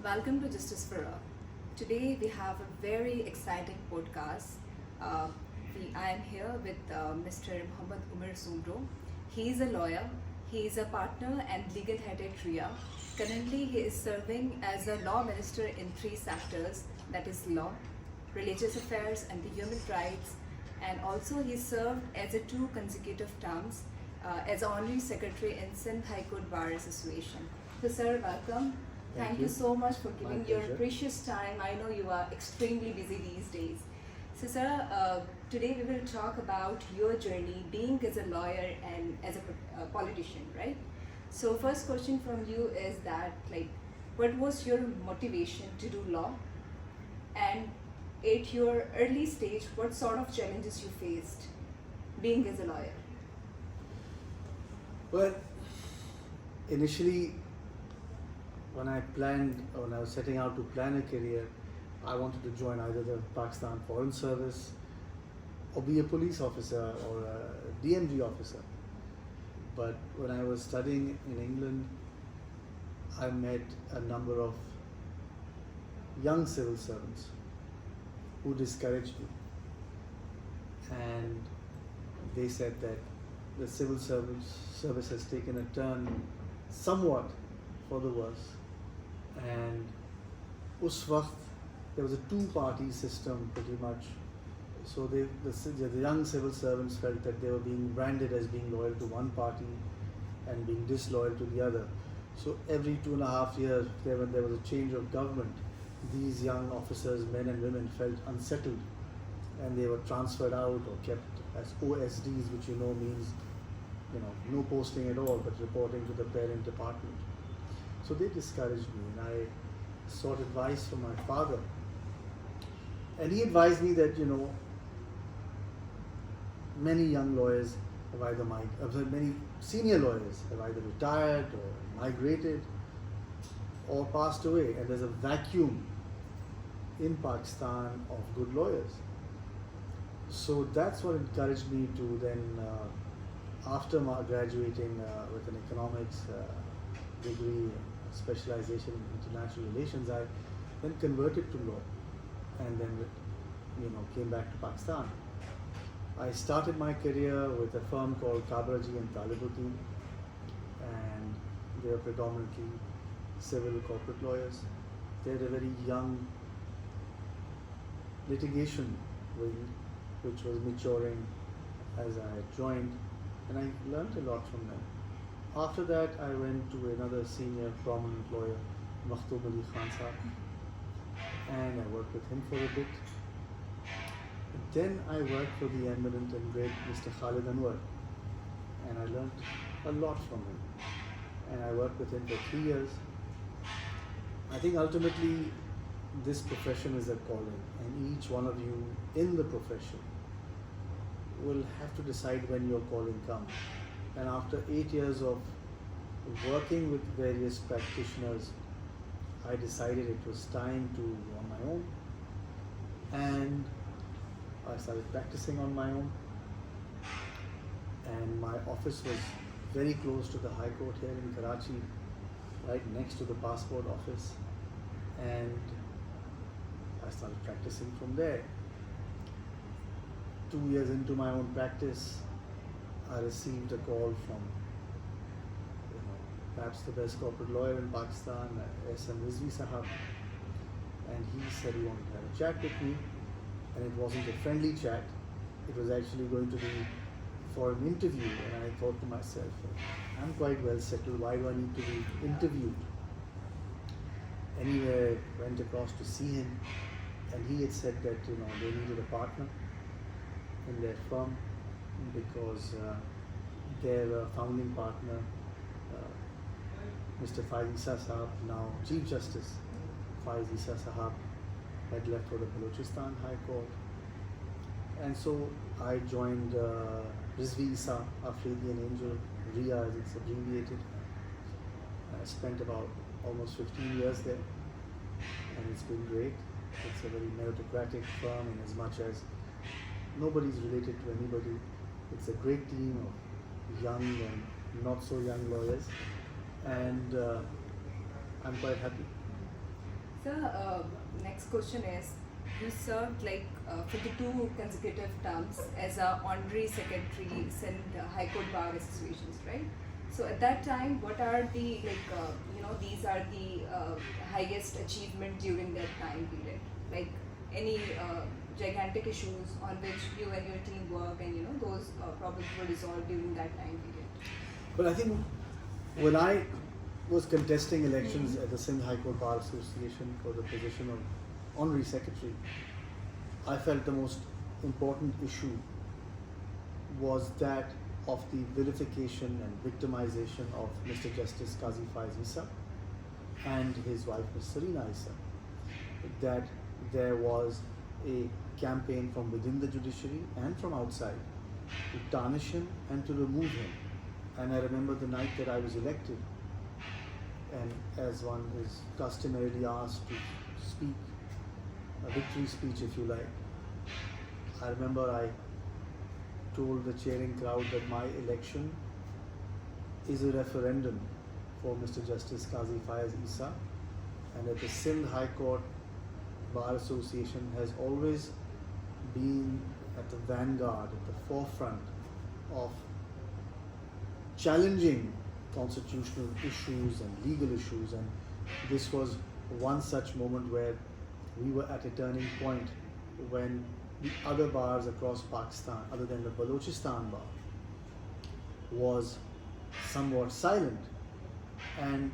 Welcome to Justice for All. Today we have a very exciting podcast. Uh, I am here with Mr. Muhammad Omer Soomro. He is a lawyer, he is a partner and legal head at RIA. Currently, he is serving as a law minister in three sectors, that is law, religious affairs, and the human rights. And also, he served as a two consecutive terms as Honorary Secretary in Sindh High Court Bar Association. So, sir, welcome. Thank you so much for giving your precious time. I know you are extremely busy these days. So, sir, today we will talk about your journey being as a lawyer and as a politician, right? So, first question from you is that, what was your motivation to do law? And at your early stage, what sort of challenges you faced being as a lawyer? Well, initially, when I was setting out to plan a career, I wanted to join either the Pakistan Foreign Service or be a police officer or a DMG officer. But when I was studying in England, I met a number of young civil servants who discouraged me. And they said that the civil service has taken a turn somewhat for the worse. And us waqt, there was a two-party system pretty much. So the young civil servants felt that they were being branded as being loyal to one party and being disloyal to the other. So every 2.5 years, when there was a change of government, these young officers, men and women, felt unsettled, and they were transferred out or kept as OSDs, which means no posting at all, but reporting to the parent department. So they discouraged me, and I sought advice from my father. And he advised me that, many young lawyers many senior lawyers have either retired or migrated or passed away, and there's a vacuum in Pakistan of good lawyers. So that's what encouraged me to then, after graduating with an economics degree, specialization in international relations, I then converted to law and then came back to Pakistan. I started my career with a firm called Kabraji and Talibuddin, and they were predominantly civil corporate lawyers. They had a very young litigation wing which was maturing as I had joined, and I learned a lot from them. After that, I went to another senior prominent lawyer, Makhtub Ali Khan Sahab, and I worked with him for a bit. Then I worked for the eminent and great Mr. Khalid Anwar, and I learned a lot from him. And I worked with him for 3 years. I think ultimately this profession is a calling, and each one of you in the profession will have to decide when your calling comes. And after 8 years of working with various practitioners, I decided it was time to go on my own. And I started practicing on my own. And my office was very close to the High Court here in Karachi, right next to the passport office. And I started practicing from there. 2 years into my own practice, I received a call from perhaps the best corporate lawyer in Pakistan, S.M. Rizvi Sahab, and he said he wanted to have a chat with me, and it wasn't a friendly chat, it was actually going to be for an interview. And I thought to myself, I'm quite well settled, why do I need to be interviewed? Anyway, went across to see him, and he had said that they needed a partner in their firm, because their founding partner, Mr. Faiz Isa Sahab, now Chief Justice Faiz Isa Sahab, had left for the Balochistan High Court. And so I joined Rizvi Isa, Afridian Angel, RIA as it's abbreviated. I spent about almost 15 years there, and it's been great. It's a very meritocratic firm in as much as nobody's related to anybody. It's a great team of young and not so young lawyers, and I'm quite happy. So, next question is, you served like 52 consecutive terms as a honorary secretary Sindh High Court Bar Associations, right? So at that time, what are the these are the highest achievement during that time period? Like any gigantic issues on which you and your team work, and those problems were resolved during that time period. But I think when I was contesting elections at the Sindh High Court Bar Association for the position of honorary secretary, I felt the most important issue was that of the vilification and victimization of Mr. Justice Qazi Faiz Issa and his wife Ms. Sarina Issa. That there was a campaign from within the judiciary and from outside to tarnish him and to remove him. And I remember the night that I was elected, and as one is customarily asked to speak, a victory speech if you like, I remember I told the cheering crowd that my election is a referendum for Mr. Justice Qazi Faiz Issa, and that the Sindh High Court Bar Association has always been at the vanguard, at the forefront of challenging constitutional issues and legal issues, and this was one such moment where we were at a turning point when the other bars across Pakistan, other than the Balochistan bar, was somewhat silent. And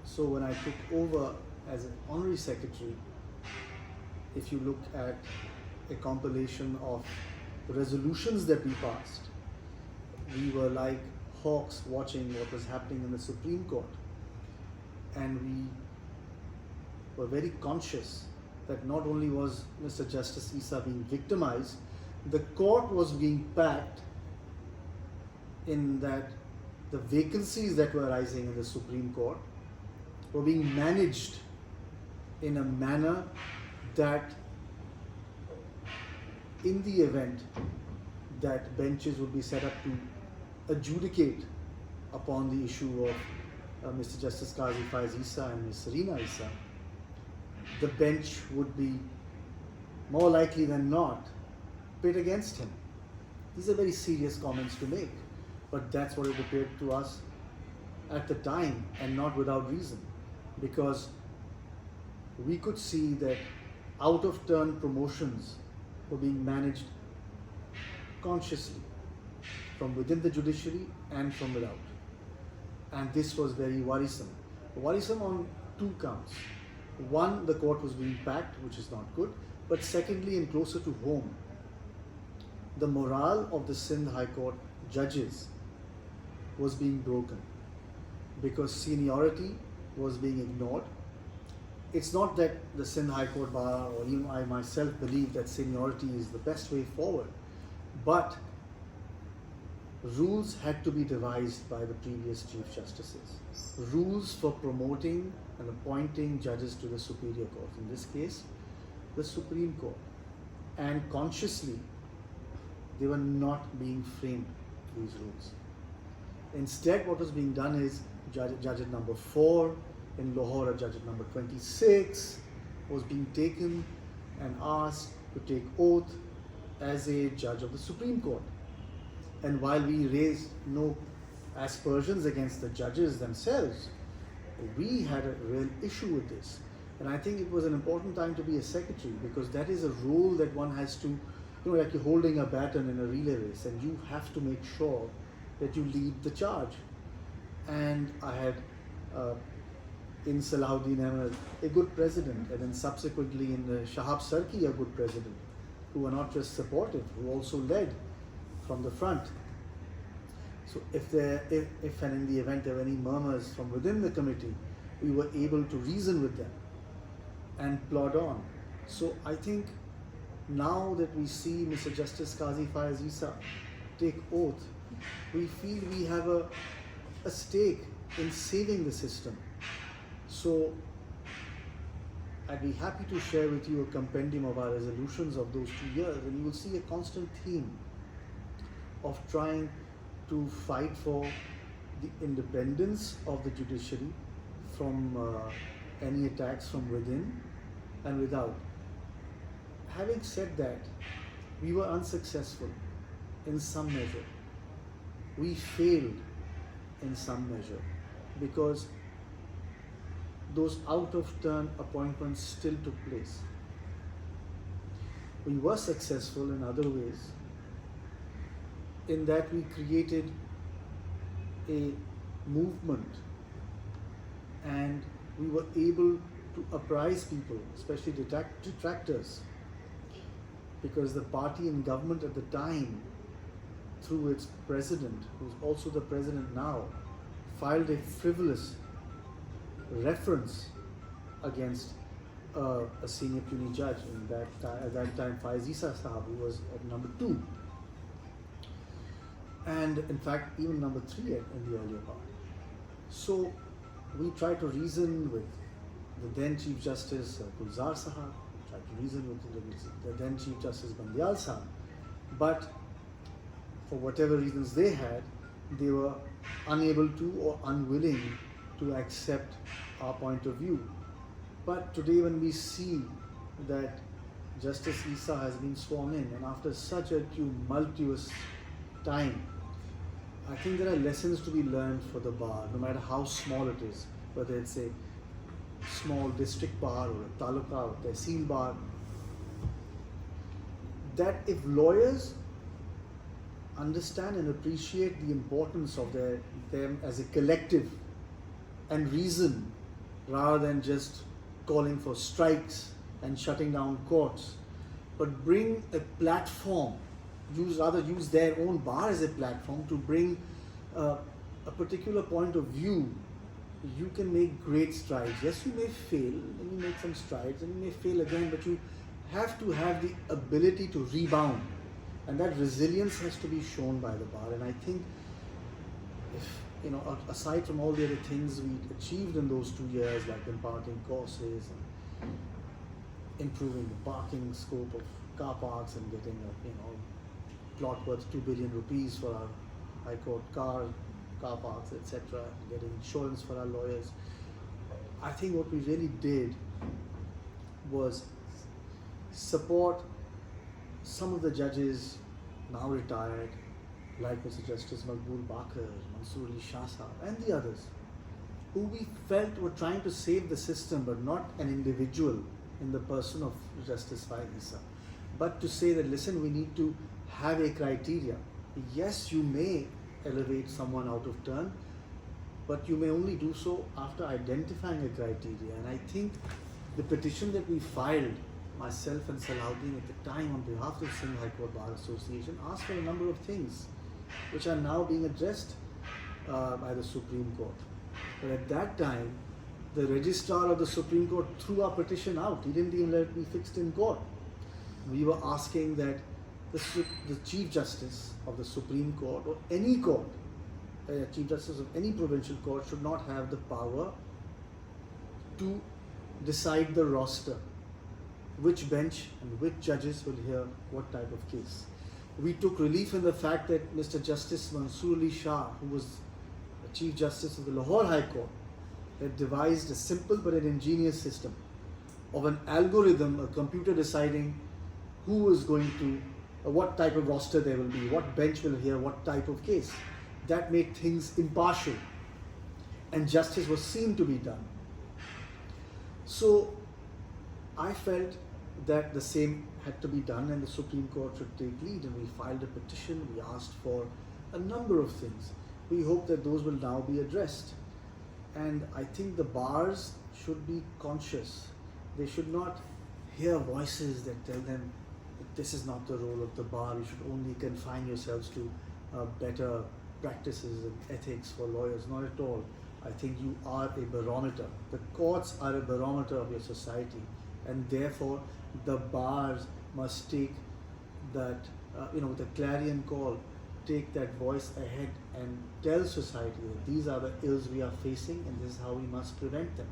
so when I took over as an honorary secretary, if you look at a compilation of resolutions that we passed, we were like hawks watching what was happening in the Supreme Court. And we were very conscious that not only was Mr. Justice Issa being victimized, the court was being packed, in that the vacancies that were arising in the Supreme Court were being managed in a manner that, in the event that benches would be set up to adjudicate upon the issue of Mr. Justice Qazi Faiz Issa and Ms. Sarina Issa, the bench would be more likely than not pit against him. These are very serious comments to make, but that's what it appeared to us at the time, and not without reason, because we could see that out of turn promotions were being managed consciously from within the judiciary and from without. And this was very worrisome. Worrisome on two counts. One, the court was being packed, which is not good. But secondly, and closer to home, the morale of the Sindh High Court judges was being broken because seniority was being ignored. It's not that the Sindh High Court Bar or even I myself believe that seniority is the best way forward, but rules had to be devised by the previous Chief Justices. Rules for promoting and appointing judges to the Superior Court, in this case, the Supreme Court. And consciously, they were not being framed, these rules. Instead, what was being done is judge at number 4 in Lahore, judge at number 26 was being taken and asked to take oath as a judge of the Supreme Court. And while we raised no aspersions against the judges themselves, we had a real issue with this. And I think it was an important time to be a secretary, because that is a role that one has to, like you're holding a baton in a relay race, and you have to make sure that you lead the charge. And I had in Salahuddin Ahmed a good president, and then subsequently in Shahab Sarki a good president, who were not just supportive, who also led from the front. So if and in the event there were any murmurs from within the committee, we were able to reason with them and plod on. So I think now that we see Mr. Justice Qazi Faiz Issa take oath, we feel we have a stake in saving the system. So I'd be happy to share with you a compendium of our resolutions of those 2 years, and you will see a constant theme of trying to fight for the independence of the judiciary from any attacks from within and without. Having said that, we were unsuccessful in some measure. We failed in some measure because those out of turn appointments still took place. We were successful in other ways, in that we created a movement and we were able to apprise people, especially detractors, because the party in government at the time, through its president, who's also the president now, filed a frivolous reference against a senior puisne judge at that time, Faiz Isa Sahab, who was at number 2. And in fact, even number 3 in the earlier part. So we tried to reason with the then Chief Justice Gulzar Sahab, tried to reason with the then Chief Justice Bandyal Sahab, but for whatever reasons they had, they were unable to or unwilling to accept our point of view. But today when we see that Justice Isa has been sworn in, and after such a tumultuous time, I think there are lessons to be learned for the bar, no matter how small it is, whether it's a small district bar or a taluka or tehsil bar, that if lawyers understand and appreciate the importance of them as a collective and reason, rather than just calling for strikes and shutting down courts, but bring a platform, use their own bar as a platform to bring a particular point of view, you can make great strides. Yes, you may fail, and you make some strides, and you may fail again, but you have to have the ability to rebound, and that resilience has to be shown by the bar. And I think, if aside from all the other things we achieved in those 2 years, like imparting courses and improving the parking scope of car parks and getting a plot worth 2 billion rupees for our High Court car parks, etc., getting insurance for our lawyers, I think what we really did was support some of the judges now retired, like Mr. Justice Maqbool Bakar, Mansoor Ali Shah Sahab, and the others, who we felt were trying to save the system, but not an individual in the person of Justice Faiz Isa, but to say that, listen, we need to have a criteria. Yes, you may elevate someone out of turn, but you may only do so after identifying a criteria. And I think the petition that we filed, myself and Salahuddin at the time on behalf of the Sindh High Court Bar Association, asked for a number of things which are now being addressed by the Supreme Court. But at that time, the registrar of the Supreme Court threw our petition out. He didn't even let it be fixed in court. We were asking that the Chief Justice of the Supreme Court, or any court, Chief Justice of any provincial court, should not have the power to decide the roster, which bench and which judges will hear what type of case. We took relief in the fact that Mr. Justice Mansoor Ali Shah, who was the Chief Justice of the Lahore High Court, had devised a simple but an ingenious system of an algorithm, a computer deciding who is going to, what type of roster there will be, what bench will hear what type of case. That made things impartial, and justice was seen to be done. So I felt that the same had to be done and the Supreme Court should take lead, and we filed a petition. We asked for a number of things. We hope that those will now be addressed. And I think the bars should be conscious. They should not hear voices that tell them that this is not the role of the bar. You should only confine yourselves to better practices and ethics for lawyers. Not at all. I think you are a barometer. The courts are a barometer of your society, and therefore the bars must take that, with a clarion call, take that voice ahead and tell society that these are the ills we are facing and this is how we must prevent them.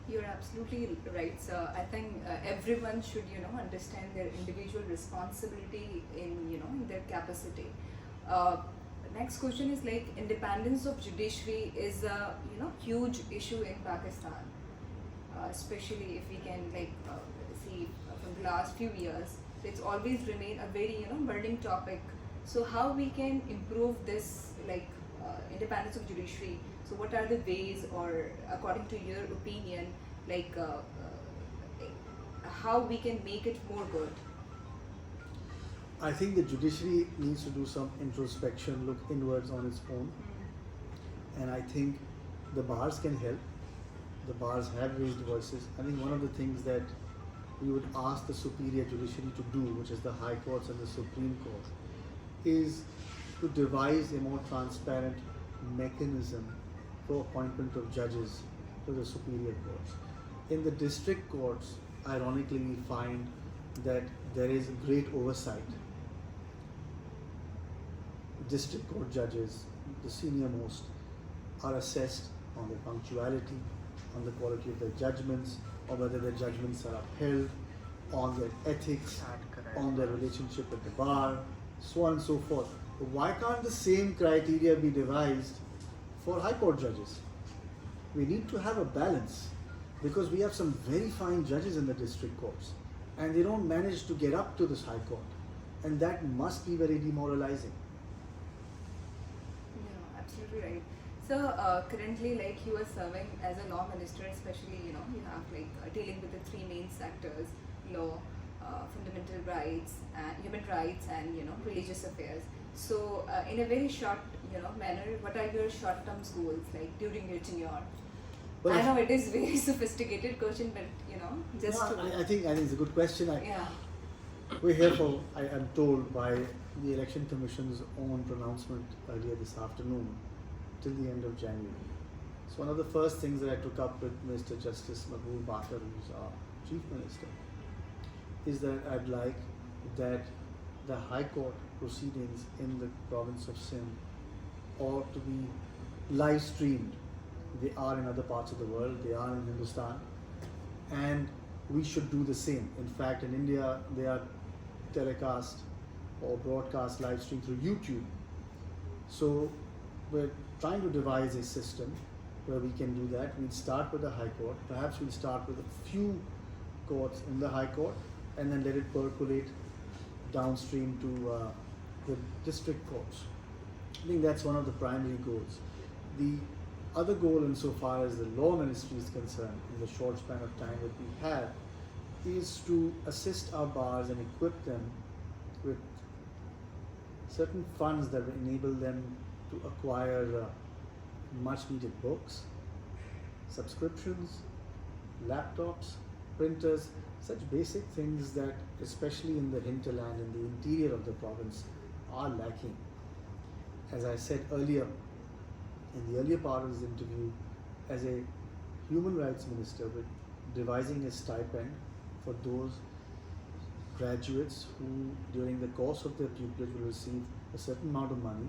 You're absolutely right, sir. I think everyone should, understand their individual responsibility in their capacity. next question is like independence of judiciary is a huge issue in Pakistan, especially if we can see from the last few years. So it's always remained a very burning topic. So how we can improve this independence of judiciary? So what are the ways, or according to your opinion, how we can make it more good? I think the judiciary needs to do some introspection, look inwards on its own, and I think the bars can help. The bars have raised voices. I think one of the things that we would ask the superior judiciary to do, which is the High Courts and the Supreme Court, is to devise a more transparent mechanism for appointment of judges to the superior courts. In the district courts, ironically, we find that there is great oversight. District court judges, the senior most, are assessed on their punctuality, on the quality of their judgments, or whether their judgments are upheld, on their ethics, on their relationship with the bar, so on and so forth. But why can't the same criteria be devised for High Court judges? We need to have a balance, because we have some very fine judges in the district courts and they don't manage to get up to this High Court, and that must be very demoralizing. Yeah, absolutely right. So currently, you are serving as a law minister, especially you have dealing with the three main sectors: law, fundamental rights, and human rights, and religious affairs. So in a very short manner, what are your short-term goals during your tenure? Well, I know it is very sophisticated question, but just no, to I think it's a good question. yeah. We're here for, I am told by the Election Commission's own pronouncement earlier this afternoon, till the end of January. So one of the first things that I took up with Mr. Justice Mahbub Bakar, who's our Chief Minister, is that I'd like that the High Court proceedings in the province of Sindh ought to be live streamed. They are in other parts of the world, they are in Hindustan, and we should do the same. In fact, in India, they are telecast or broadcast live stream through YouTube. So we're trying to devise a system where we can do that. We'll start with the High Court. Perhaps we'll start with a few courts in the High Court and then let it percolate downstream to the district courts. I think that's one of the primary goals. The other goal, insofar as the law ministry is concerned, in the short span of time that we have, is to assist our bars and equip them with certain funds that will enable them to acquire much needed books, subscriptions, laptops, printers, such basic things that, especially in the hinterland, in the interior of the province, are lacking. As I said earlier, in the earlier part of this interview, as a human rights minister, we're devising a stipend for those graduates who, during the course of their pupillage, will receive a certain amount of money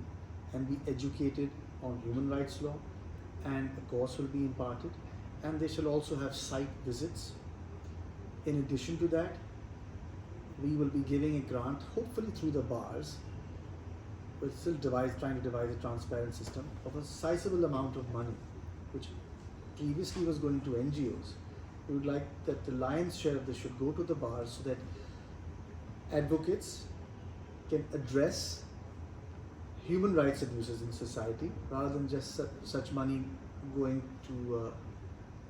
and be educated on human rights law, and a course will be imparted, and they shall also have site visits. In addition to that, we will be giving a grant, hopefully through the bars. We're still trying to devise a transparent system of a sizable amount of money, which previously was going to NGOs. We would like that the lion's share of this should go to the bars, so that advocates can address human rights abuses in society, rather than just such money going to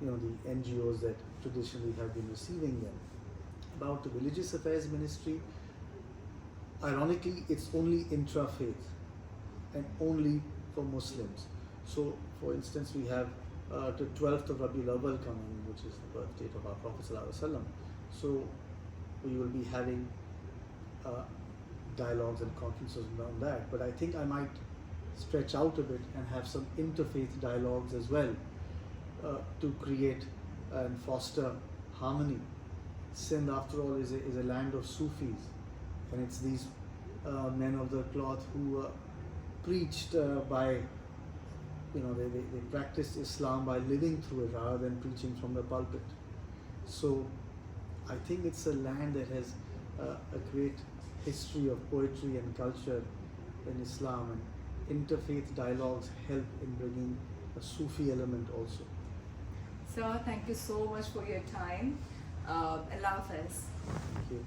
the NGOs that traditionally have been receiving them. About the Religious Affairs Ministry, ironically, it's only intra-faith and only for Muslims. So, for instance, we have the 12th of Rabiul Awwal coming, which is the birth date of our Prophet ﷺ. So, we will be having dialogues and conferences around that. But I think I might stretch out a bit and have some interfaith dialogues as well, to create and foster harmony. Sindh, after all, is a land of Sufis, and it's these men of the cloth who preached by, they practiced Islam by living through it rather than preaching from the pulpit. So I think it's a land that has a great history of poetry and culture in Islam, and interfaith dialogues help in bringing a Sufi element also. Sir, thank you so much for your time. Allah Hafiz. Thank you.